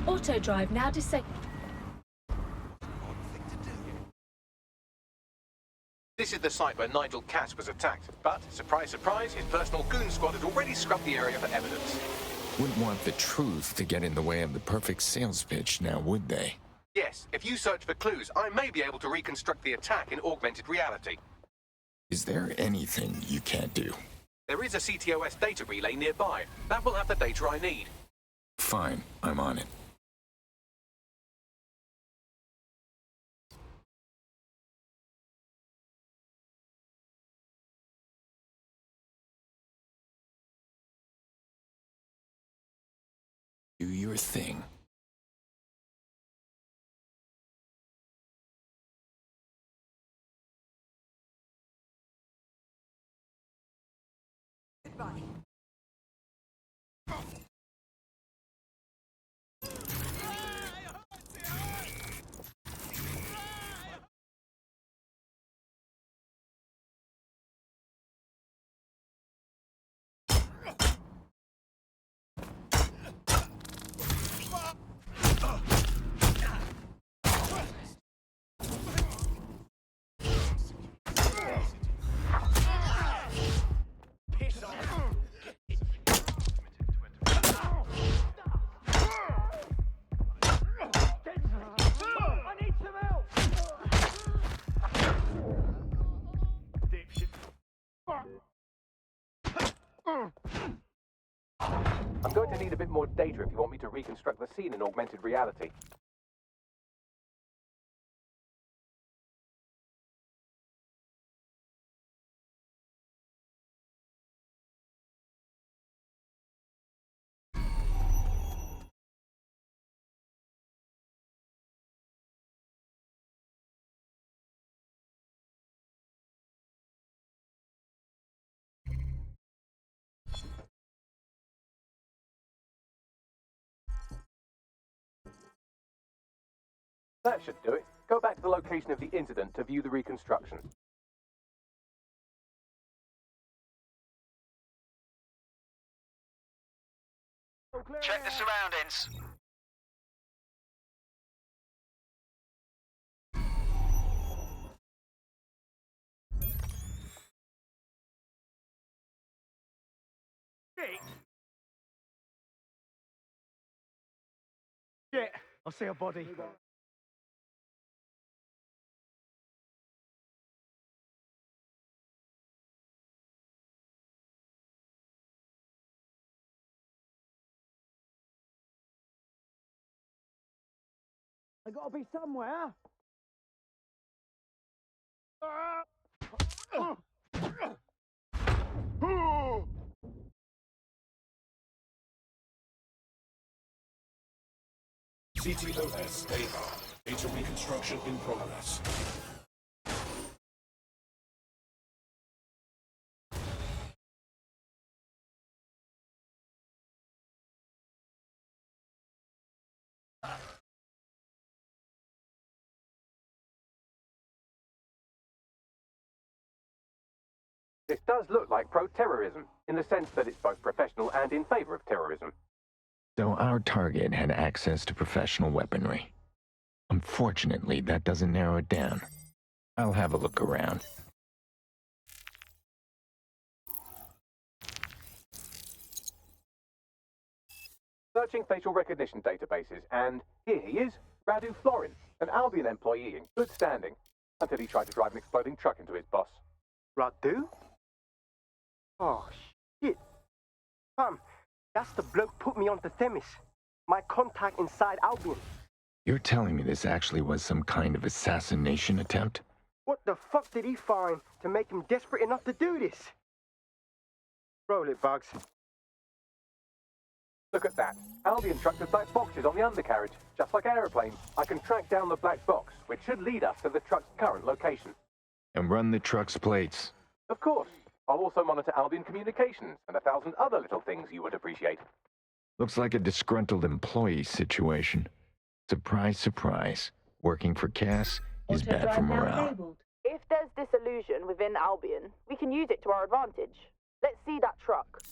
Auto drive now disabled. This is the site where Nigel Cass was attacked, but, surprise, surprise, his personal goon squad had already scrubbed the area for evidence. Wouldn't want the truth to get in the way of the perfect sales pitch, now would they? Yes, if you search for clues, I may be able to reconstruct the attack in augmented reality. Is there anything you can't do? There is a CTOS data relay nearby. That will have the data I need. Fine, I'm on it. Do your thing. Goodbye. I'm going to need a bit more data if you want me to reconstruct the scene in augmented reality. That should do it. Go back to the location of the incident to view the reconstruction. Check the surroundings. Yeah, I see a body. I gotta be somewhere. CTOS AR. Data reconstruction in progress. This does look like pro-terrorism, in the sense that it's both professional and in favor of terrorism. So our target had access to professional weaponry. Unfortunately, that doesn't narrow it down. I'll have a look around. Searching facial recognition databases, and here he is, Radu Florin, an Albion employee in good standing, until he tried to drive an exploding truck into his boss. Radu? Oh, shit. That's the bloke put me onto Themis. My contact inside Albion. You're telling me this actually was some kind of assassination attempt? What the fuck did he find to make him desperate enough to do this? Roll it, Bugs. Look at that. Albion trucks with black boxes on the undercarriage, just like aeroplanes. I can track down the black box, which should lead us to the truck's current location. And run the truck's plates. Of course. I'll also monitor Albion communications and 1,000 other little things you would appreciate. Looks like a disgruntled employee situation. Surprise, surprise. Working for Cass is Auto bad drive for now morale. disabled. If there's disillusion within Albion, we can use it to our advantage. Let's see that truck.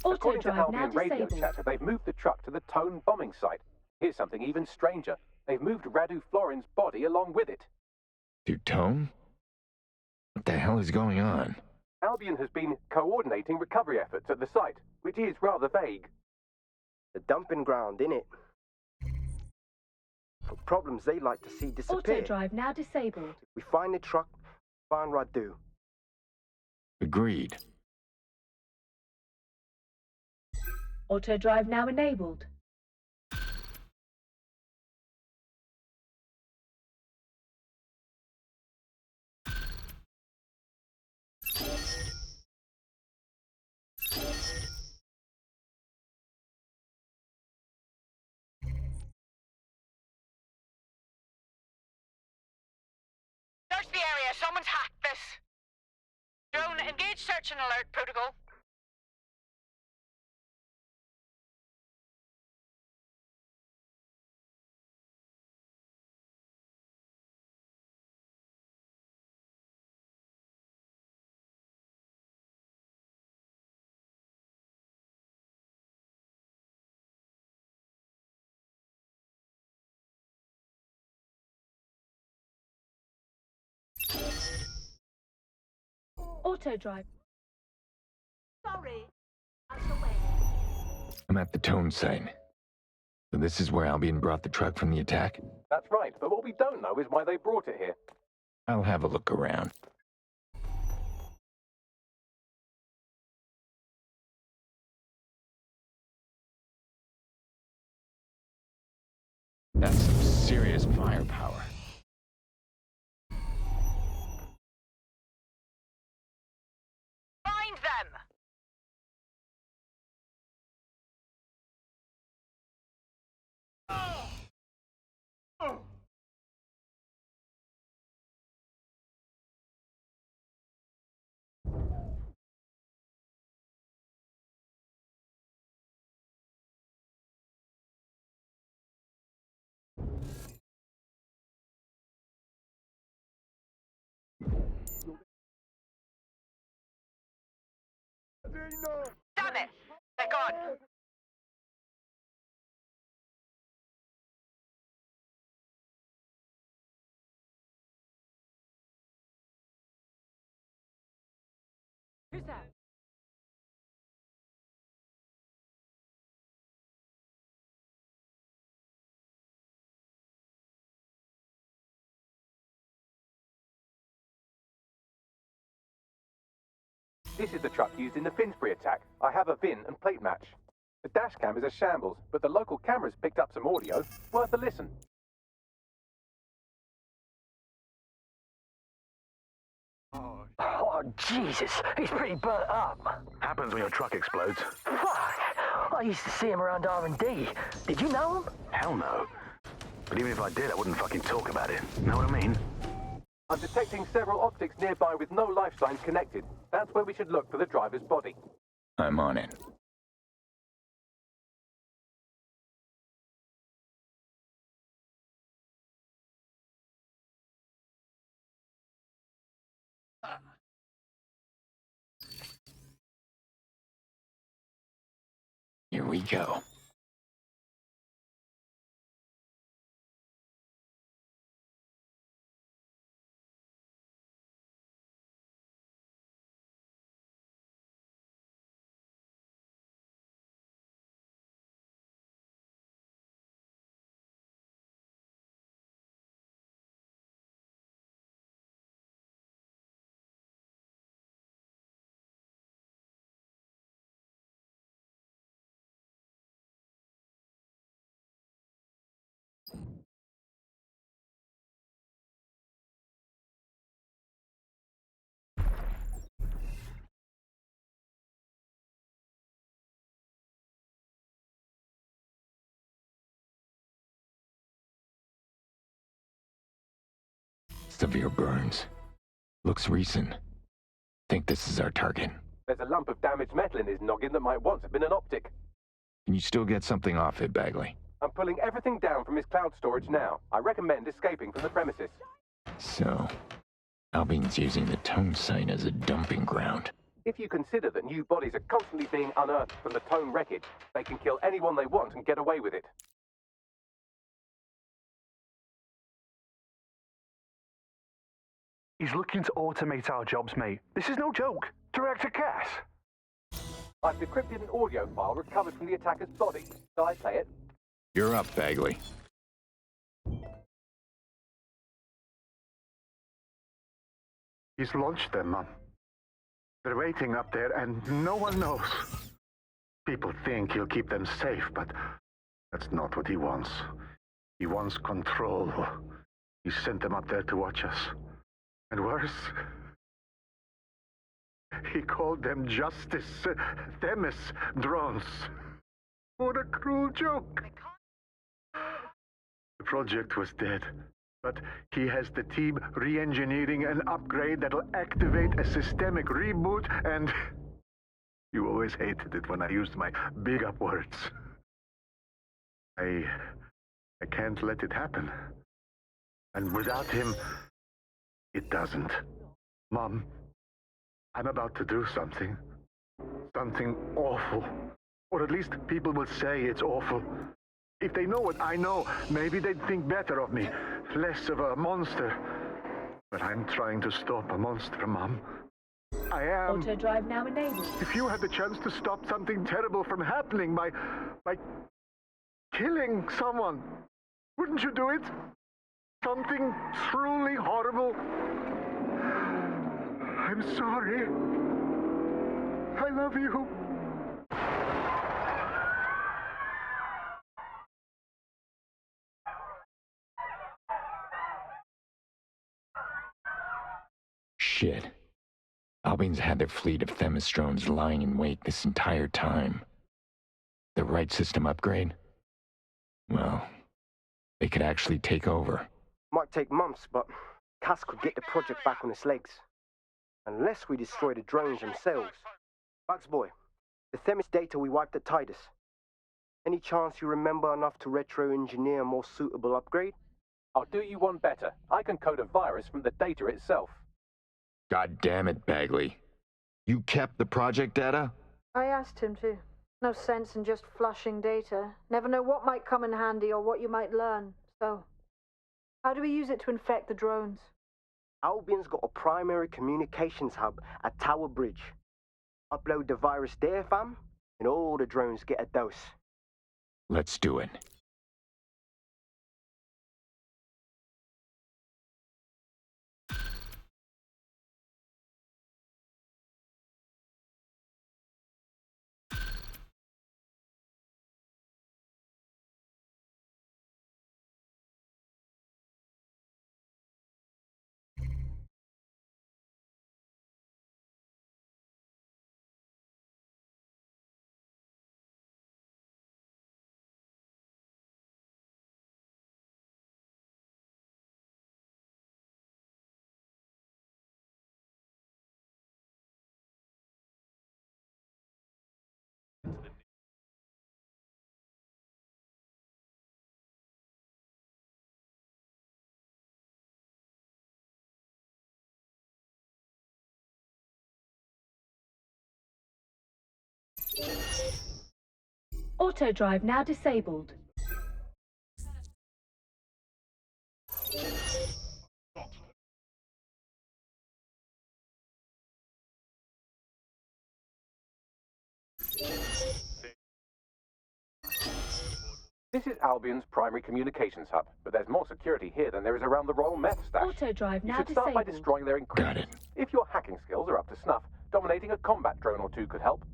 According to Auto-drive now Albion radio disabled. chatter, they've moved the truck to the Tone bombing site. Here's something even stranger. They've moved Radu Florin's body along with it. To Tone? What the hell is going on? Albion has been coordinating recovery efforts at the site, which is rather vague. The dumping ground, innit? For problems they like to see disappear. Auto-drive now disabled. We find the truck, find Radu. Agreed. Auto-drive now enabled. Search the area. Someone's hacked this. Drone, engage search and alert protocol. Auto-drive. Sorry. Out the way. I'm at the Tone site. So this is where Albion brought the truck from the attack? That's right, but what we don't know is why they brought it here. I'll have a look around. That's some serious firepower. Find them. Damn it! They're gone. Who's that? This is the truck used in the Finsbury attack. I have a VIN and plate match. The dash cam is a shambles, but the local cameras picked up some audio. Worth a listen. Oh, Jesus, he's pretty burnt up. Happens when your truck explodes. Fuck, I used to see him around R&D. Did you know him? Hell no. But even if I did, I wouldn't fucking talk about it. Know what I mean? I'm detecting several optics nearby with no life signs connected. That's where we should look for the driver's body. I'm on it. Here we go. Severe burns. Looks recent. Think this is our target. There's a lump of damaged metal in his noggin that might once have been an optic. Can you still get something off it, Bagley? I'm pulling everything down from his cloud storage now. I recommend escaping from the premises. So, Albion's using the Tone site as a dumping ground. If you consider that new bodies are constantly being unearthed from the Tone wreckage, they can kill anyone they want and get away with it. He's looking to automate our jobs, mate. This is no joke. Director Cass. I've decrypted an audio file recovered from the attacker's body. Shall I play it? You're up, Bagley. He's launched them, Mom. They're waiting up there, and no one knows. People think he'll keep them safe, but that's not what he wants. He wants control. He sent them up there to watch us. And worse, he called them Justice Themis drones. What a cruel joke. The project was dead, but he has the team re-engineering an upgrade that'll activate a systemic reboot, and you always hated it when I used my big up words. I can't let it happen. And without him, it doesn't. Mom, I'm about to do something. Something awful. Or at least people will say it's awful. If they know what I know, maybe they'd think better of me. Less of a monster. But I'm trying to stop a monster, Mom. I am. Auto drive now enabled. If you had the chance to stop something terrible from happening by killing someone, wouldn't you do it? Something truly horrible. I'm sorry. I love you. Shit. Albion's had their fleet of Themis drones lying in wait this entire time. The right system upgrade? Well, they could actually take over. Might take months, but Cass could get the project back on its legs. Unless we destroy the drones themselves. Bugs boy, the Themis data we wiped at Titus. Any chance you remember enough to retro-engineer a more suitable upgrade? I'll do you one better. I can code a virus from the data itself. God damn it, Bagley. You kept the project data? I asked him to. No sense in just flushing data. Never know what might come in handy or what you might learn. So, how do we use it to infect the drones? Albion's got a primary communications hub at Tower Bridge. Upload the virus there, fam, and all the drones get a dose. Let's do it. Auto drive now disabled. This is Albion's primary communications hub, but there's more security here than there is around the Royal Meth stash. Auto drive You now should start by disabled. destroying their encryption. Got it. If your hacking skills are up to snuff, dominating a combat drone or two could help.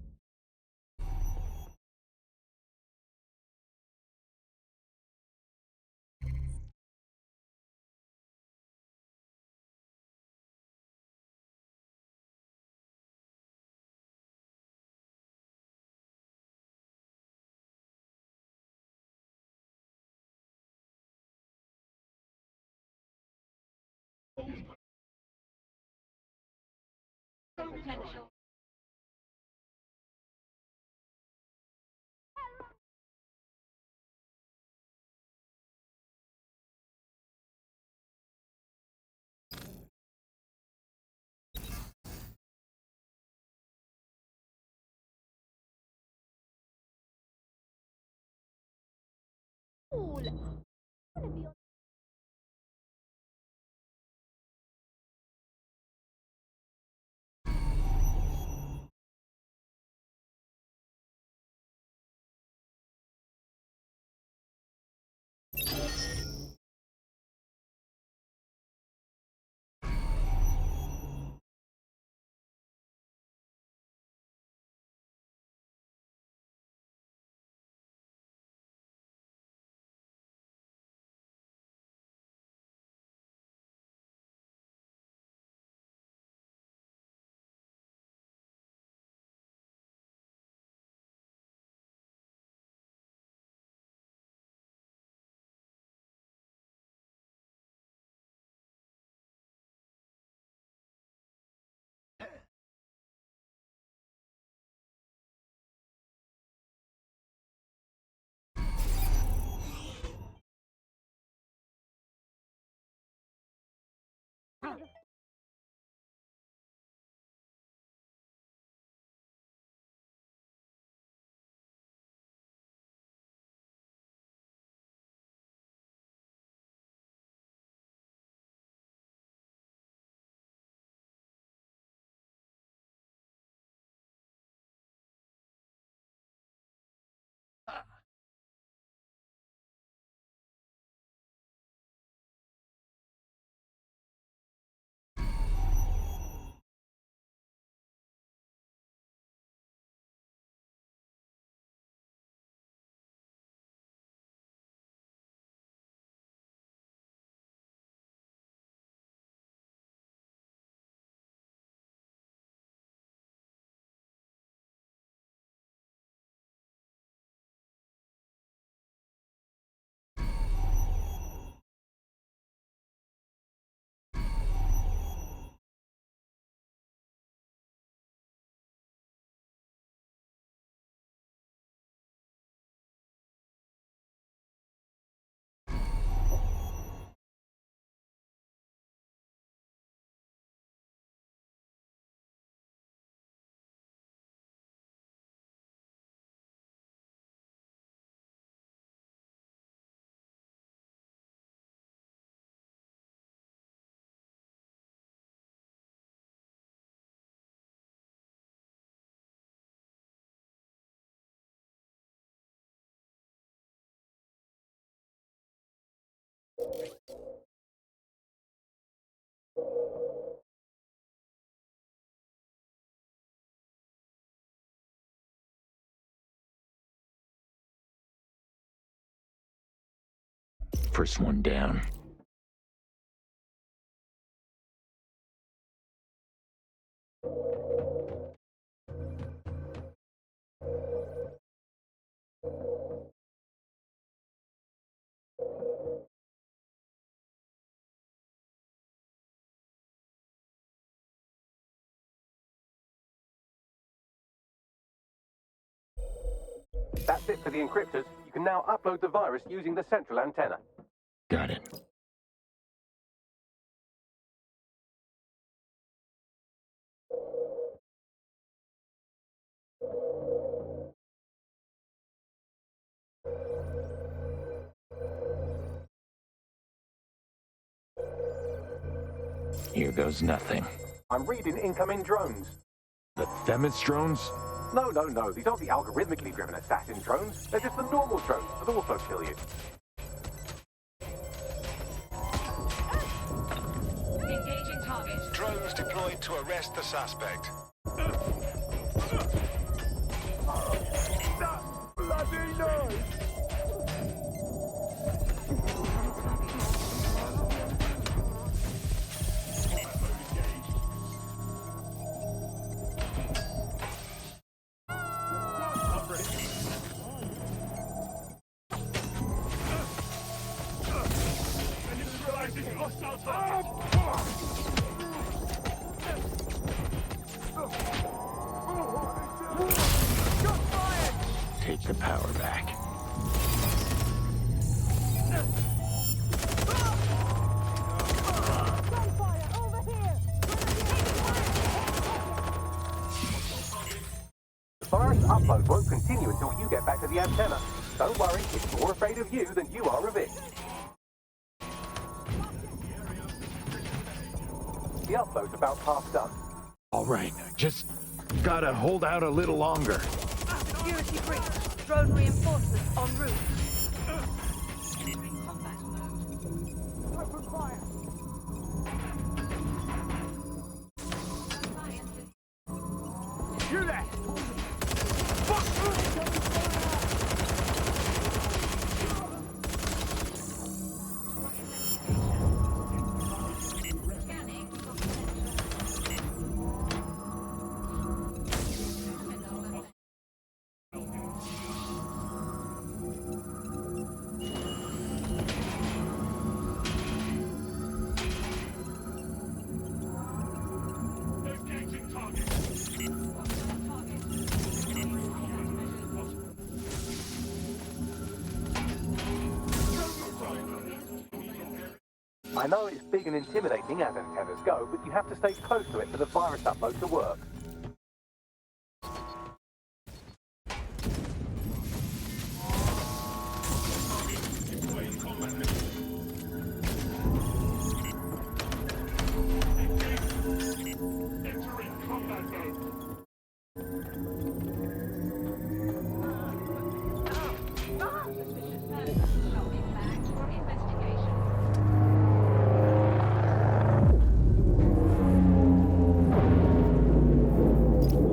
First one down. That's it for the encryptors. You can now upload the virus using the central antenna. Got it. Here goes nothing. I'm reading incoming drones. The Themis drones? No. These aren't the algorithmically driven assassin drones. They're just the normal drones that also kill you. Engaging target. Drones deployed to arrest the suspect. Bloody noise! Take the power back. The virus upload won't continue until you get back to the antenna. Don't worry, it's more afraid of you than you are of it. The upload's about half done. All right, just gotta hold out a little longer. Security breach. Drone reinforcements en route. Open fire! You there! I know it's big and intimidating as antennas go, but you have to stay close to it for the virus upload to work.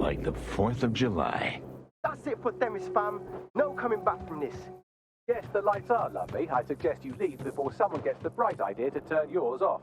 Like the 4th of July. That's it for Themis, fam. No coming back from this. Yes, the lights are lovely. I suggest you leave before someone gets the bright idea to turn yours off.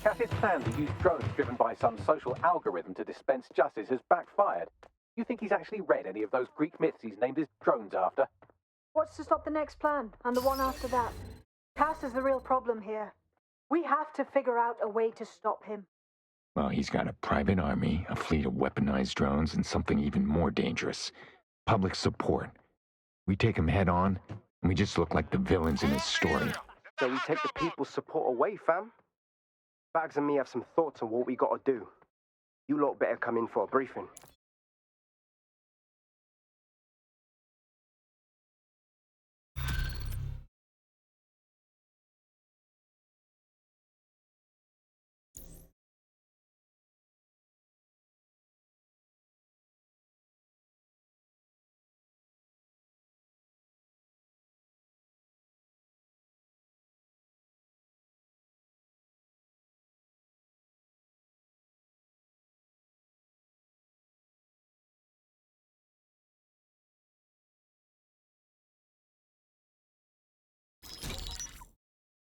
Cass's plan to use drones driven by some social algorithm to dispense justice has backfired. You think he's actually read any of those Greek myths he's named his drones after? What's to stop the next plan, and the one after that? Cass is the real problem here. We have to figure out a way to stop him. Well, he's got a private army, a fleet of weaponized drones, and something even more dangerous. Public support. We take him head on, and we just look like the villains in his story. So we take the people's support away, fam? Bags and me have some thoughts on what we gotta do. You lot better come in for a briefing.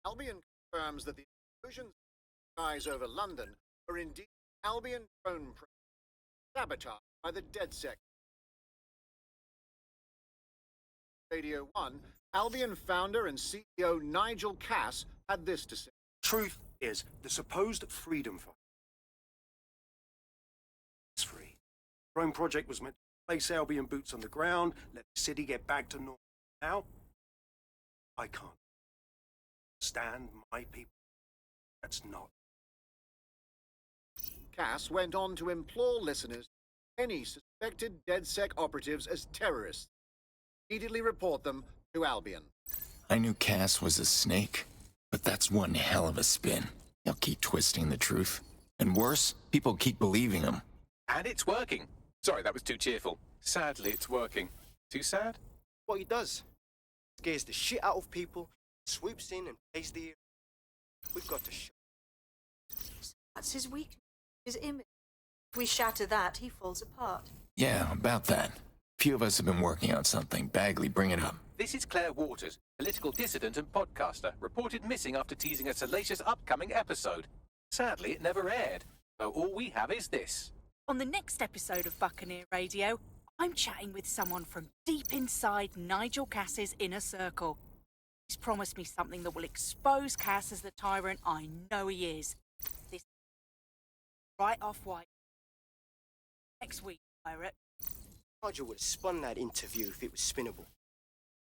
Albion confirms that the explosions of skies over London are indeed Albion drone sabotage by the DedSec. Radio 1, Albion founder and CEO Nigel Cass had this to say. Truth is, the supposed freedom fighter is free. The drone project was meant to place Albion boots on the ground, let the city get back to normal. Now, I can't stand my people. That's not. Cass went on to implore listeners any suspected DedSec operatives as terrorists. Immediately report them to Albion. I knew Cass was a snake, but that's one hell of a spin. He'll keep twisting the truth. And worse, people keep believing him. And it's working. Sorry, that was too cheerful. Sadly, it's working. Too sad? What he does. Scares the shit out of people, swoops in and plays the... We've got to show. That's his weakness, his image. If we shatter that, he falls apart. Yeah, about that. Few of us have been working on something. Bagley, bring it up. This is Claire Waters, political dissident and podcaster, reported missing after teasing a salacious upcoming episode. Sadly, it never aired. So all we have is this. On the next episode of Buccaneer Radio, I'm chatting with someone from deep inside Nigel Cass's inner circle. He's promised me something that will expose Cass as the tyrant I know he is. This right off white. Next week, pirate. Nigel would have spun that interview if it was spinnable.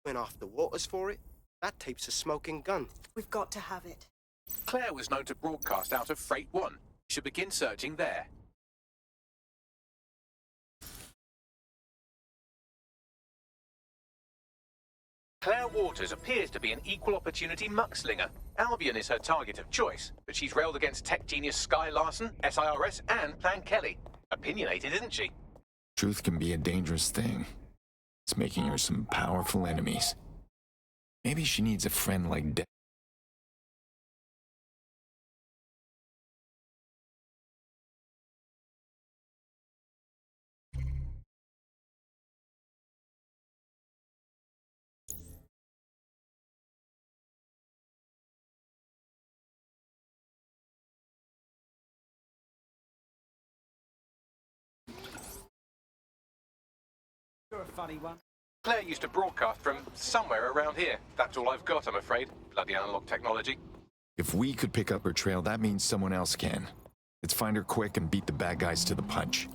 Went after Waters for it. That tape's a smoking gun. We've got to have it. Claire was known to broadcast out of Freight 1. You should begin searching there. Claire Waters appears to be an equal opportunity muckslinger. Albion is her target of choice, but she's railed against tech genius Sky Larson, SIRS, and Plan Kelly. Opinionated, isn't she? Truth can be a dangerous thing. It's making her some powerful enemies. Maybe she needs a friend like DedSec. You're a funny one. Claire used to broadcast from somewhere around here. That's all I've got, I'm afraid. Bloody analog technology. If we could pick up her trail, that means someone else can. Let's find her quick and beat the bad guys to the punch.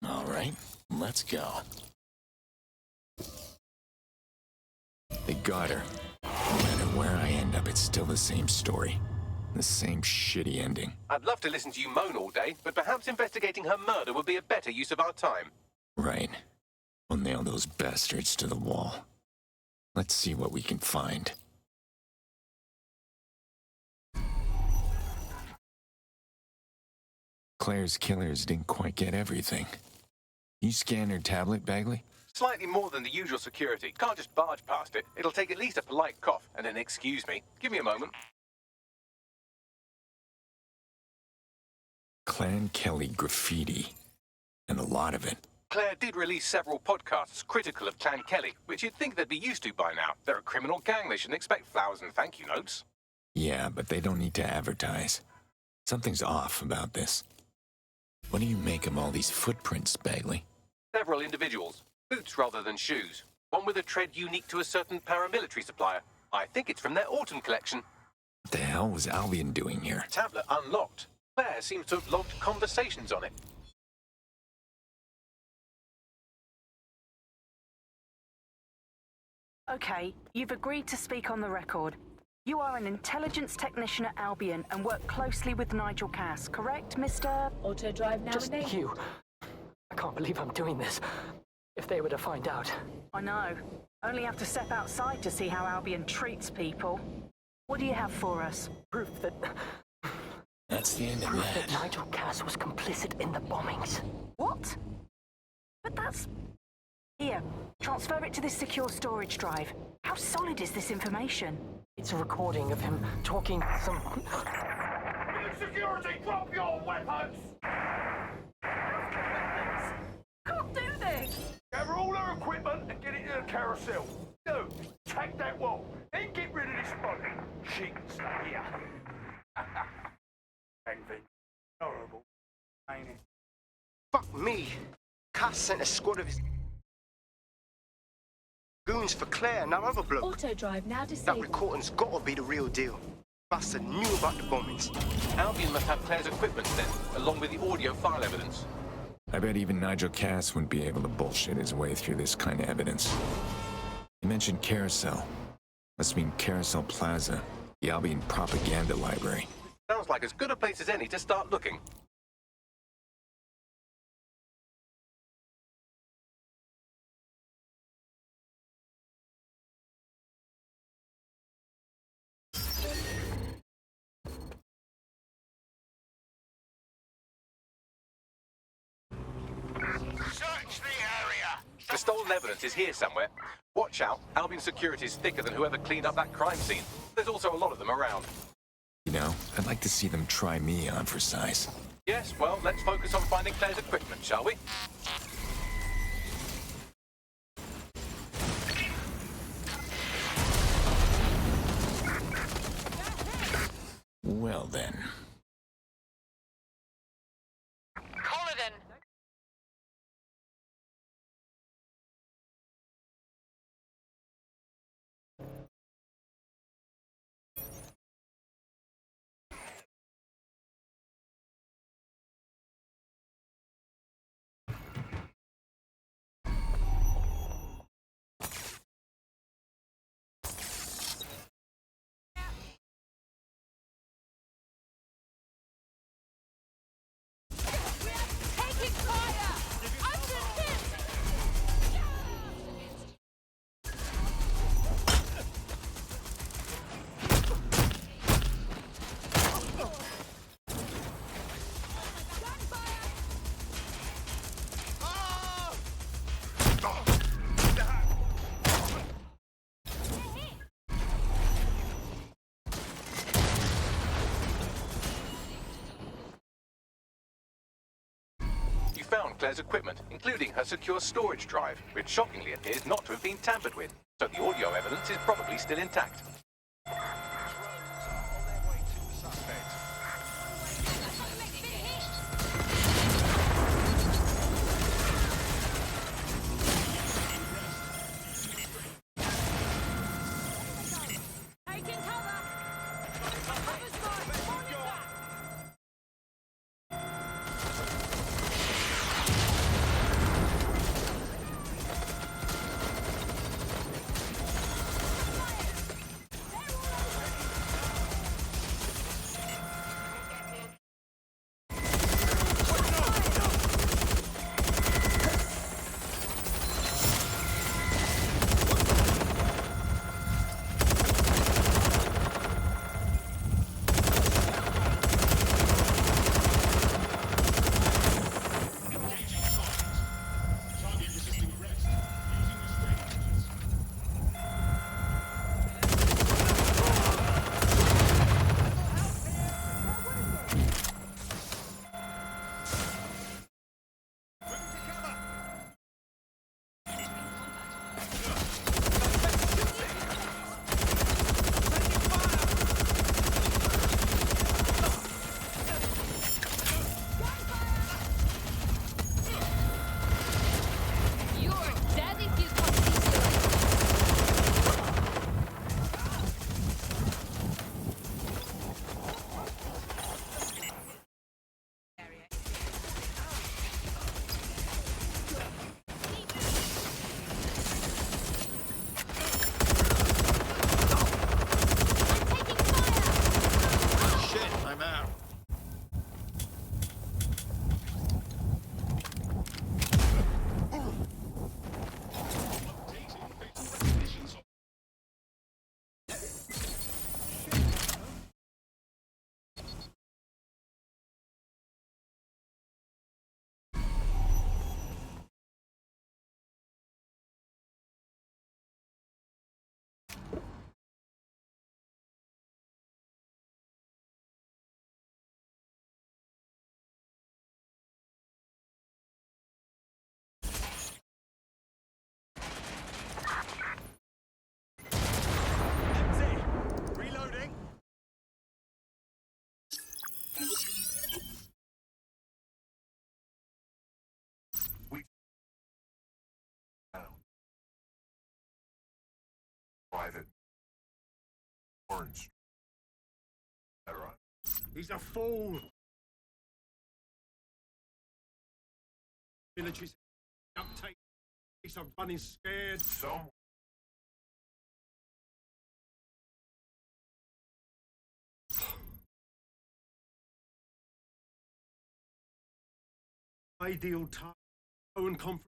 All right, let's go. They got her. No matter where I end up, it's still the same story. The same shitty ending. I'd love to listen to you moan all day, but perhaps investigating her murder would be a better use of our time. Right. We'll nail those bastards to the wall. Let's see what we can find. Claire's killers didn't quite get everything. You scan her tablet, Bagley? Slightly more than the usual security. Can't just barge past it. It'll take at least a polite cough and an excuse me. Give me a moment. Clan Kelly graffiti. And a lot of it. Claire did release several podcasts critical of Clan Kelly, which you'd think they'd be used to by now. They're a criminal gang. They shouldn't expect flowers and thank you notes. Yeah, but they don't need to advertise. Something's off about this. What do you make of all these footprints, Bagley? Several individuals. Boots rather than shoes. One with a tread unique to a certain paramilitary supplier. I think it's from their autumn collection. What the hell was Albion doing here? Tablet unlocked. Claire seems to have logged conversations on it. Okay, you've agreed to speak on the record. You are an intelligence technician at Albion and work closely with Nigel Cass, correct, Mr. Auto drive now. Just you. I can't believe I'm doing this. If they were to find out. I know. Only have to step outside to see how Albion treats people. What do you have for us? Proof that... That's the end of Proof that. that Nigel Cass was complicit in the bombings. What? But that's... Here, transfer it to this secure storage drive. How solid is this information? It's a recording of him talking to some... Security, drop your weapons! Can't do this! Gather all our equipment and get it to the carousel. Do, take that wall, then get rid of this body. She can stay here. Envy. Horrible, ain't it? Fuck me. Cass sent a squad of his goons for Claire and that other bloke. Auto drive now That disabled. recording's gotta be the real deal. Bastard knew about the bombings. Albion must have Claire's equipment then, along with the audio file evidence. I bet even Nigel Cass wouldn't be able to bullshit his way through this kind of evidence. You mentioned carousel. Must mean Carousel Plaza, the Albion propaganda library. Sounds like as good a place as any to start looking. Search the area! The stolen evidence is here somewhere. Watch out, Albion security is thicker than whoever cleaned up that crime scene. There's also a lot of them around. You know, I'd like to see them try me on for size. Yes, well, let's focus on finding Claire's equipment, shall we? Well then. Colladin! Taking fire! Under hit! You found Claire's equipment, including her secure storage drive, which shockingly appears not to have been tampered with, so the audio evidence is probably still intact. Taking cover! Cover's gone! Falling back! Private Orange. He's a fool. Villages uptake. He's running scared. Some Ideal time. Owen Conference.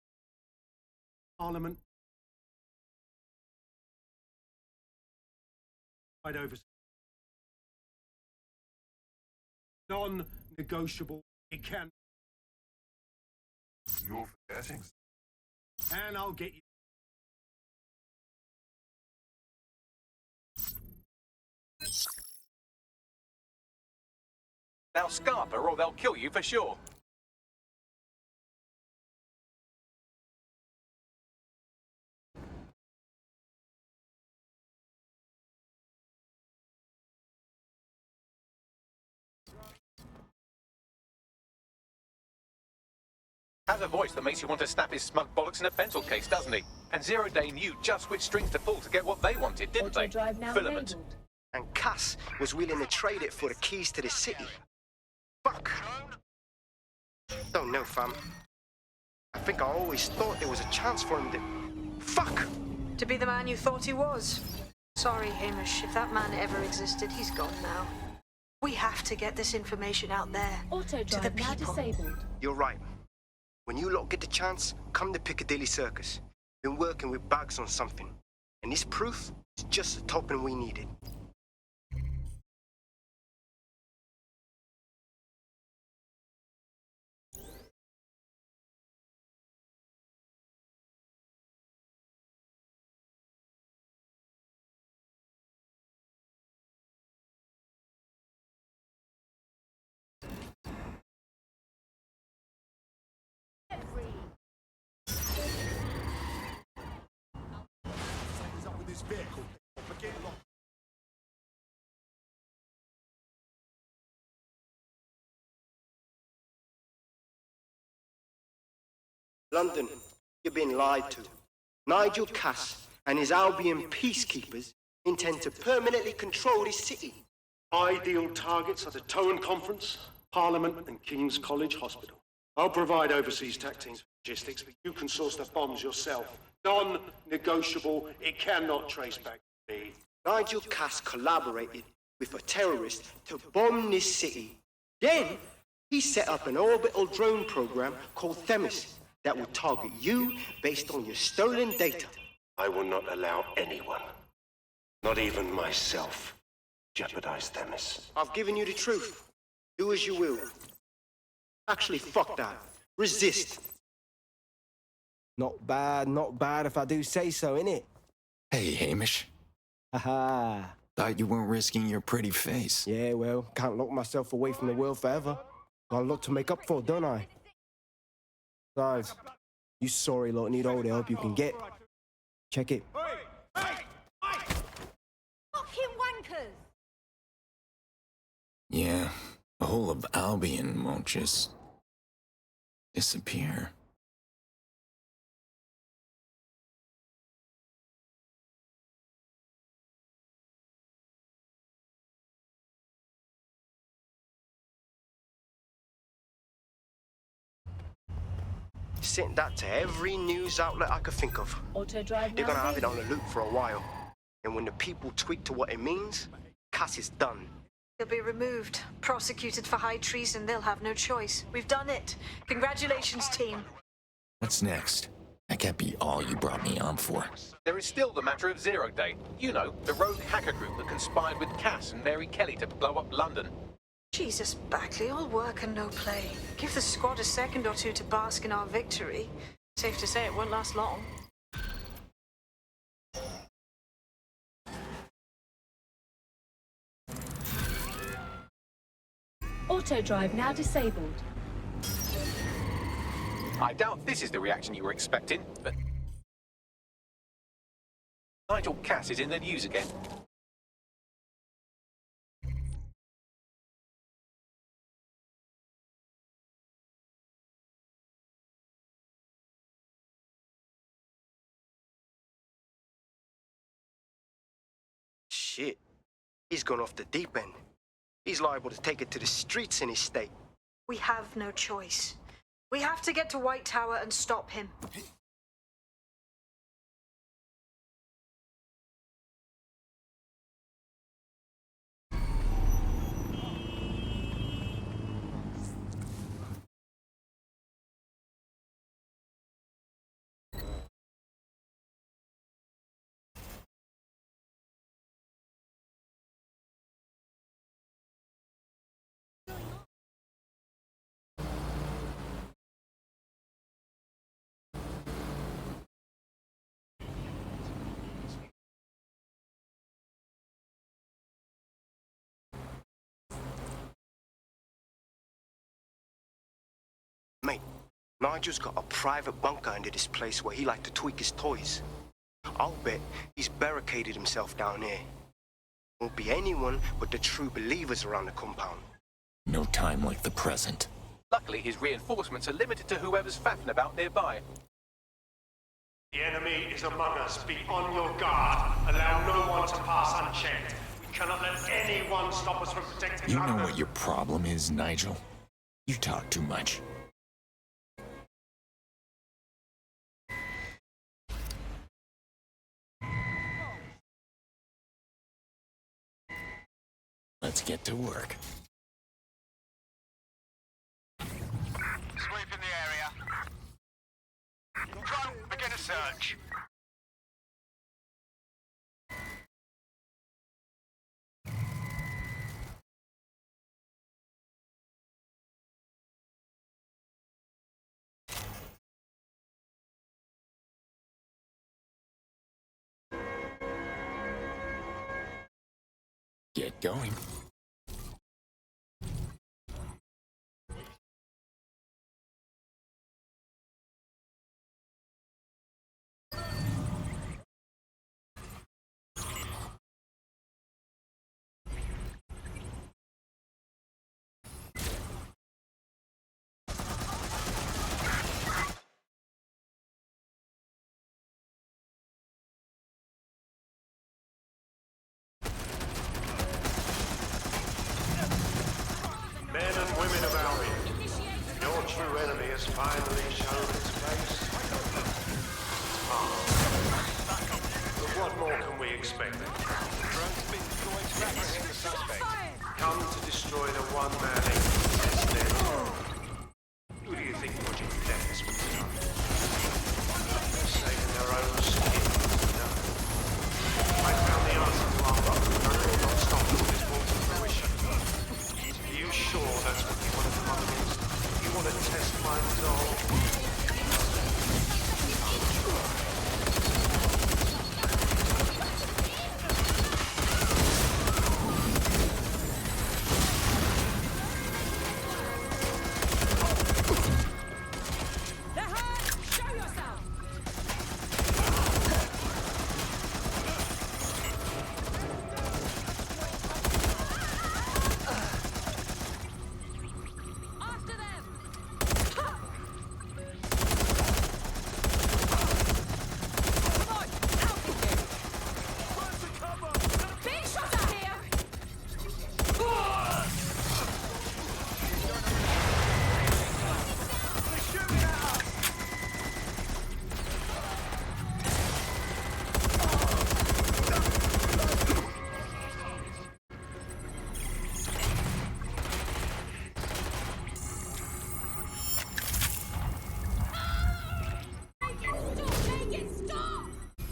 Parliament. Right over. Non-negotiable. It can. You're forgetting. And I'll get you. Now scarper or they'll kill you for sure. Has a voice that makes you want to snap his smug bollocks in a pencil case, doesn't he? And Zero Day knew just which strings to pull to get what they wanted, didn't they? Filament. And Cass was willing to trade it for the keys to the city. Fuck. Don't know, fam. I think I always thought there was a chance for him to... Fuck! To be the man you thought he was. Sorry, Hamish. If that man ever existed, he's gone now. We have to get this information out there. To the people. Disabled. You're right. When you lot get the chance, come to Piccadilly Circus. Been working with Bags on something. And this proof is just the topping we needed. London, you're being lied to. Nigel Cass and his Albion peacekeepers intend to permanently control this city. Ideal targets are the Towan Conference, Parliament and King's College Hospital. I'll provide overseas tactics and logistics, but you can source the bombs yourself. Non-negotiable, it cannot trace back to me. Nigel Cass collaborated with a terrorist to bomb this city. Then, he set up an orbital drone program called Themis that will target you based on your stolen data. I will not allow anyone, not even myself, jeopardize Themis. I've given you the truth. Do as you will. Actually, fuck that. Resist. Not bad if I do say so, innit? Hey, Hamish. Haha. Thought you weren't risking your pretty face. Yeah, well, can't lock myself away from the world forever. Got a lot to make up for, don't I? Besides, you sorry lot need all the help you can get. Check it. Fucking wankers! Yeah, the whole of Albion won't just disappear. Sent that to every news outlet I could think of. Auto-drive They're gonna have it on the loop for a while. And when the people tweak to what it means, Cass is done. He'll be removed, prosecuted for high treason. They'll have no choice. We've done it. Congratulations, team. What's next? That can't be all you brought me on for. There is still the matter of Zero Day. You know, the rogue hacker group that conspired with Cass and Mary Kelly to blow up London. Jesus, Backley, all work and no play. Give the squad a second or two to bask in our victory. Safe to say it won't last long. Auto-drive now disabled. I doubt this is the reaction you were expecting, but... Nigel Cass is in the news again. Shit. He's gone off the deep end. He's liable to take it to the streets in his state. We have no choice. We have to get to White Tower and stop him. Nigel's got a private bunker under this place where he liked to tweak his toys. I'll bet he's barricaded himself down here. Won't be anyone but the true believers around the compound. No time like the present. Luckily, his reinforcements are limited to whoever's faffing about nearby. The enemy is among us. Be on your guard. Allow no one to pass unchecked. We cannot let anyone stop us from protecting You know others. what your problem is, Nigel? You talk too much. Let's get to work. Sweeping the area. Drone, begin a search. Get going. Men and women of Albion, your true enemy has finally shown its face. But what more can we expect? Come to destroy the one man instead. Who do you think Project Dennis would be on? They're saving their own skin. No. I found the answer to our problem, and I will not stop till it is brought to fruition. Are you sure that's what you want to come against? You want to test my resolve?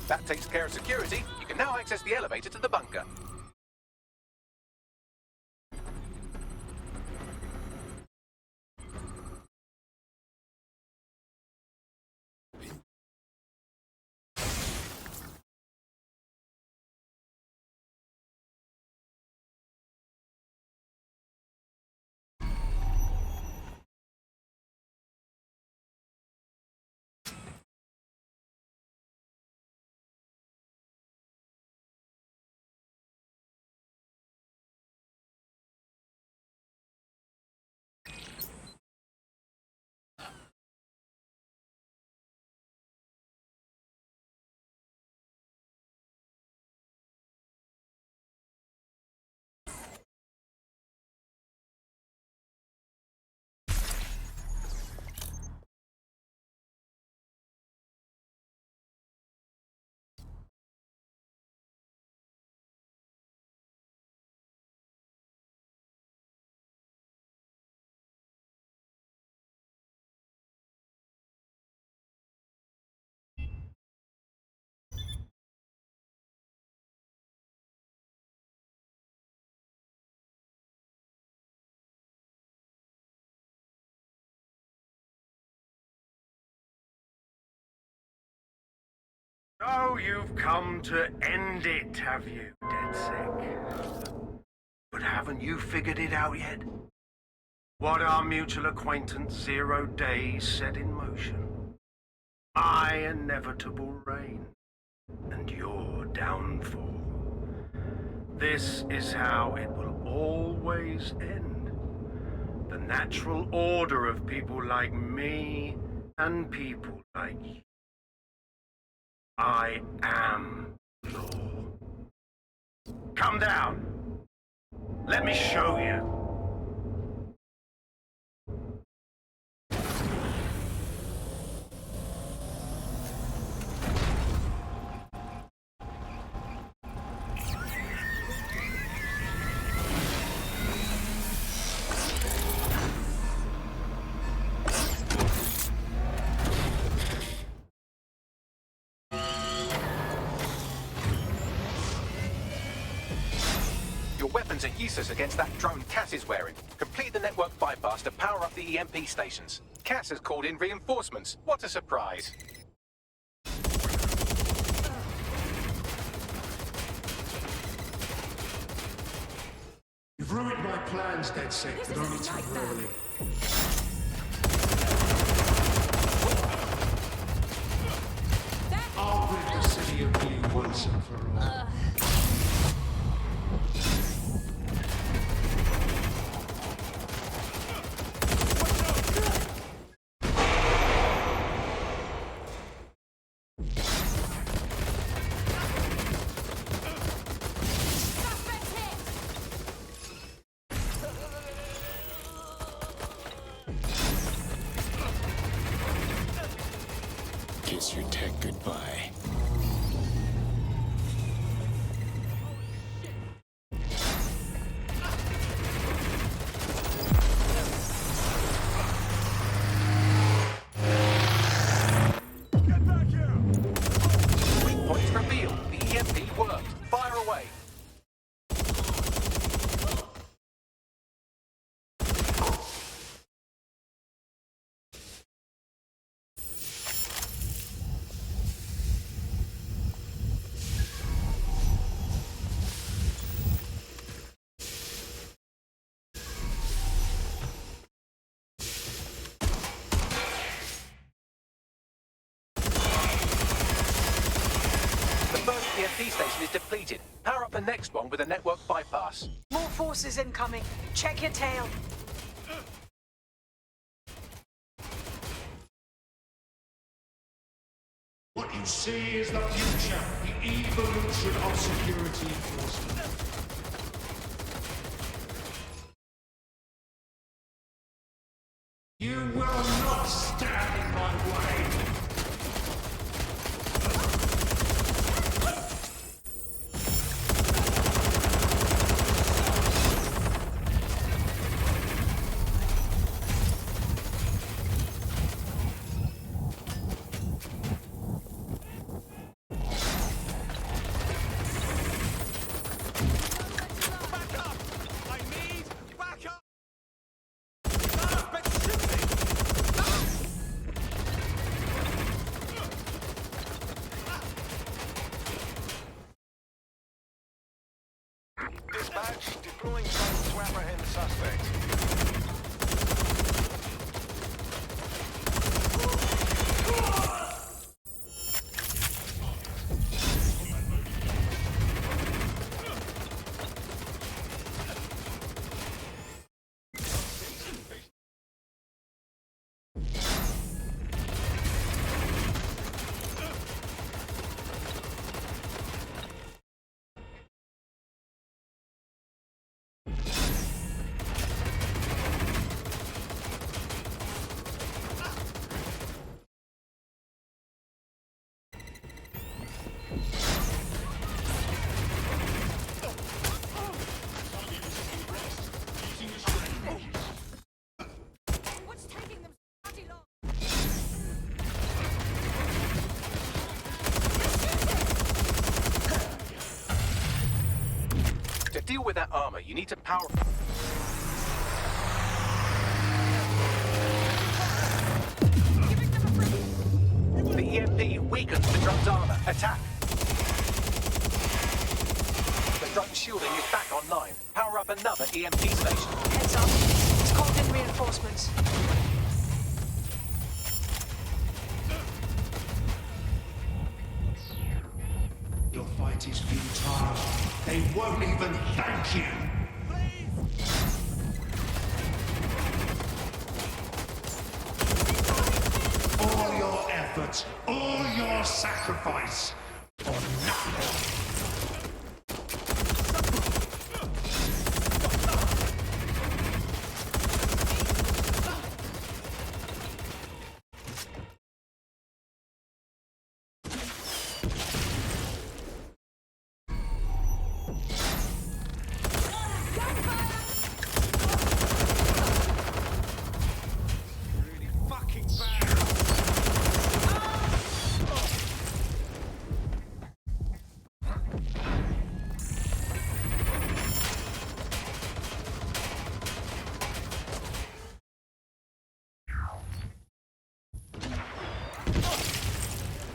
That takes care of security. You can now access the elevator to the bunker. So you've come to end it, have you, DedSec? But haven't you figured it out yet? what our mutual acquaintance 0 Days set in motion. My inevitable reign and your downfall. This is how it will always end. The natural order of people like me and people like you. I am law. Come down. Let me show you. Your weapons are useless against that drone Cass is wearing. Complete the network bypass to power up the EMP stations. Cass has called in reinforcements. What a surprise. You've ruined my plans, DedSec, but only temporarily. I'll rid the city of you once and for all. Kiss your tech goodbye. Get back here! Weak points revealed. The EMP worked. Fire away. The EMP station is depleted. Power up the next one with a network bypass. More forces incoming. Check your tail. What you see is the future, the evolution of security enforcement. You will not stand in my way. Dispatch, deploying drones to apprehend the suspect. To deal with that armor, you need to power... The EMP weakens the drone's armor. Attack! The drone's shielding is back online. Power up another EMP station. Heads up. called in reinforcements. Your fight is futile. They won't even thank you. All your efforts, all your sacrifice, for nothing.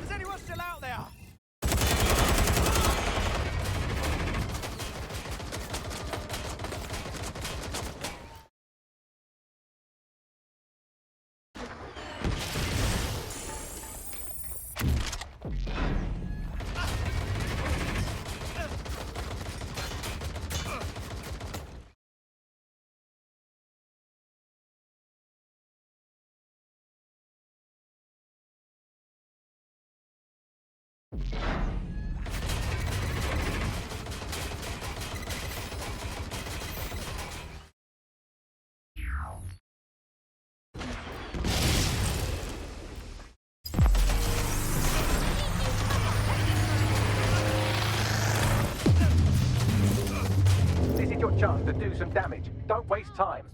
Is anyone still out there? This is your chance to do some damage. Don't waste time.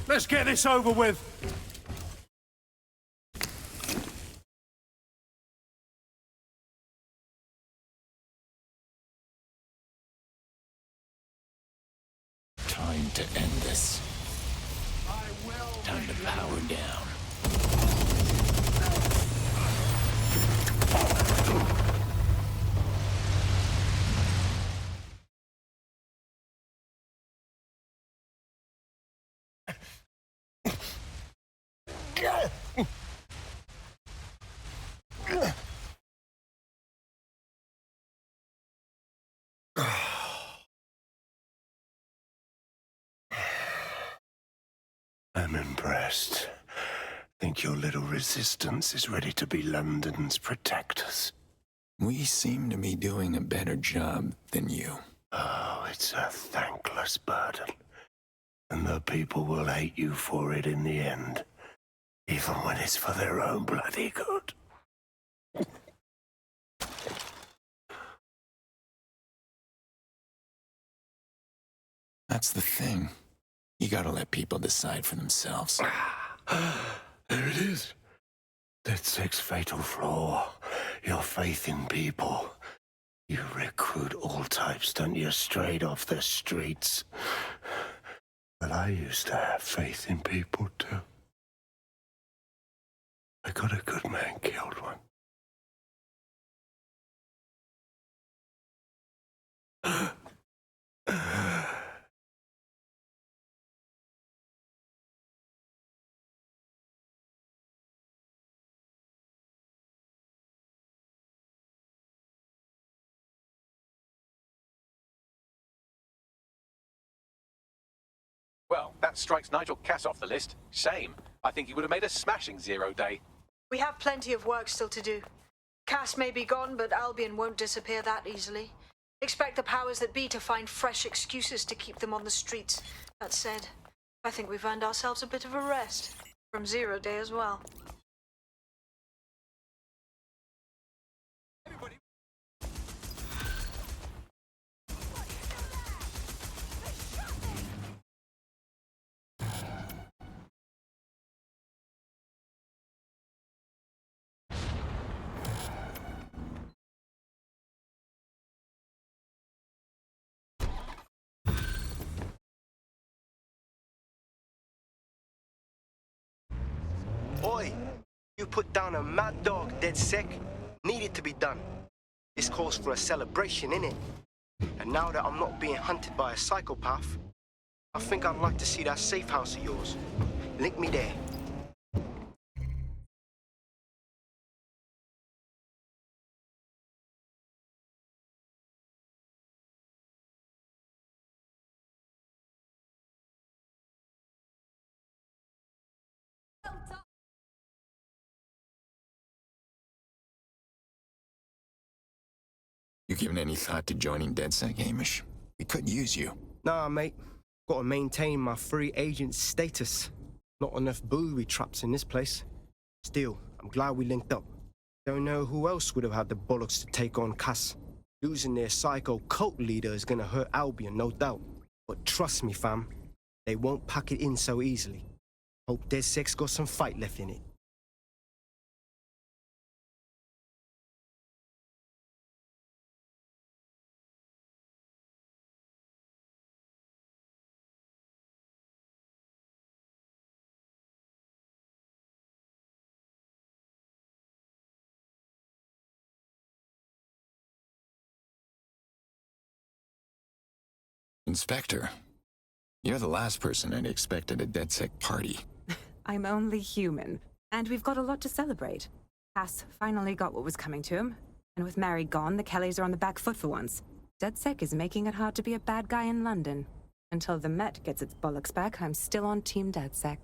Let's get this over with. Time to end this. Time to power down. I'm impressed. Think your little resistance is ready to be London's protectors. We seem to be doing a better job than you. Oh, it's a thankless burden. And the people will hate you for it in the end. Even when it's for their own bloody good. That's the thing. You gotta let people decide for themselves. There it is. DedSec's fatal flaw. Your faith in people. You recruit all types, don't you, straight off the streets. But I used to have faith in people, too. I got a good man killed once. Well, that strikes Nigel Cass off the list. Shame. I think he would have made a smashing 0 day. We have plenty of work still to do. Cass may be gone, but Albion won't disappear that easily. Expect the powers that be to find fresh excuses to keep them on the streets. That said, I think we've earned ourselves a bit of a rest. From 0 day as well. You put down a mad dog, DedSec. Needed to be done. This calls for a celebration, innit? And now that I'm not being hunted by a psychopath, I think I'd like to see that safe house of yours. Link me there. You given any thought to joining DedSec, Hamish? We could use you. Nah, mate. Gotta maintain my free agent status. Not enough booby traps in this place. Still, I'm glad we linked up. Don't know who else would have had the bollocks to take on Cass. Losing their psycho cult leader is gonna hurt Albion, no doubt. But trust me, fam, they won't pack it in so easily. Hope DedSec's got some fight left in it. Inspector, you're the last person I'd expect at a DedSec party. I'm only human, and we've got a lot to celebrate. Cass finally got what was coming to him, and with Mary gone, the Kellys are on the back foot for once. DedSec is making it hard to be a bad guy in London. Until the Met gets its bollocks back, I'm still on Team DedSec.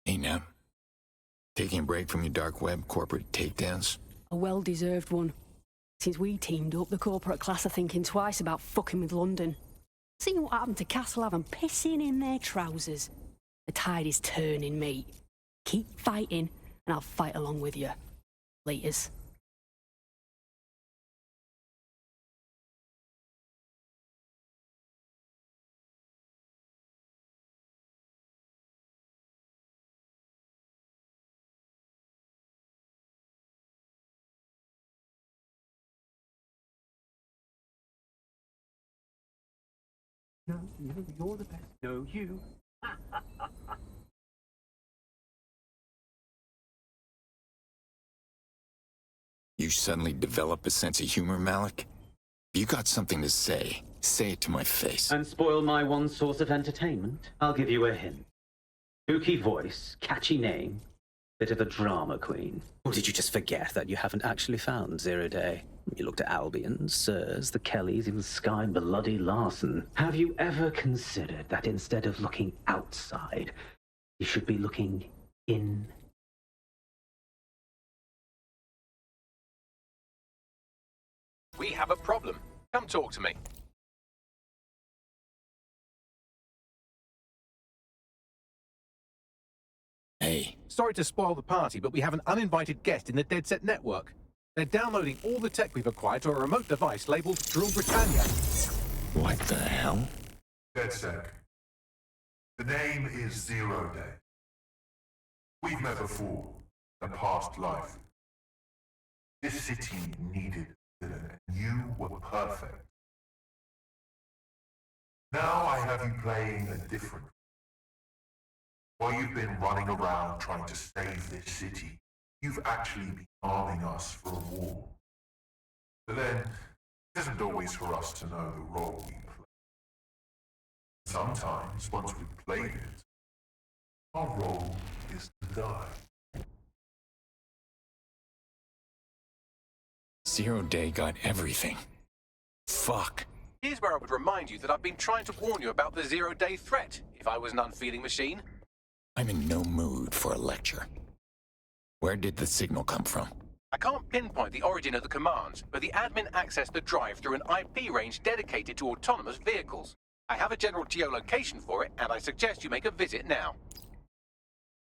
Hey, now. Taking a break from your dark web corporate takedowns? A well-deserved one. Since we teamed up, the corporate class are thinking twice about fucking with London. Seeing what happened to Castle and pissing in their trousers. The tide is turning, mate. Keep fighting, and I'll fight along with you. Laters. No, you're the best. No, you. You suddenly develop a sense of humor, Malik? If you got something to say it to my face. And spoil my one source of entertainment? I'll give you a hint. Spooky voice, catchy name, bit of a drama queen. Or did you just forget that you haven't actually found Zero Day? You looked at Albion, Sirs, the Kellys, even Sky Bloody Larson. Have you ever considered that instead of looking outside, you should be looking in? We have a problem. Come talk to me. Hey. Sorry to spoil the party, but we have an uninvited guest in the DedSec network. They're downloading all the tech we've acquired to a remote device labeled Drill Britannia. What the hell? DedSec. The name is Zero Day. We've met before, in a past life. This city needed a villain, and you were perfect. Now I have you playing a different. While you've been running around trying to save this city, you've actually been arming us for a war. But then, it isn't always for us to know the role we play. Sometimes, once we've played it, our role is to die. Zero Day got everything. Fuck. Here's where I would remind you that I've been trying to warn you about the zero-day threat, if I was an unfeeling machine. I'm in no mood for a lecture. Where did the signal come from? I can't pinpoint the origin of the commands, but the admin accessed the drive through an IP range dedicated to autonomous vehicles. I have a general geolocation for it, and I suggest you make a visit now.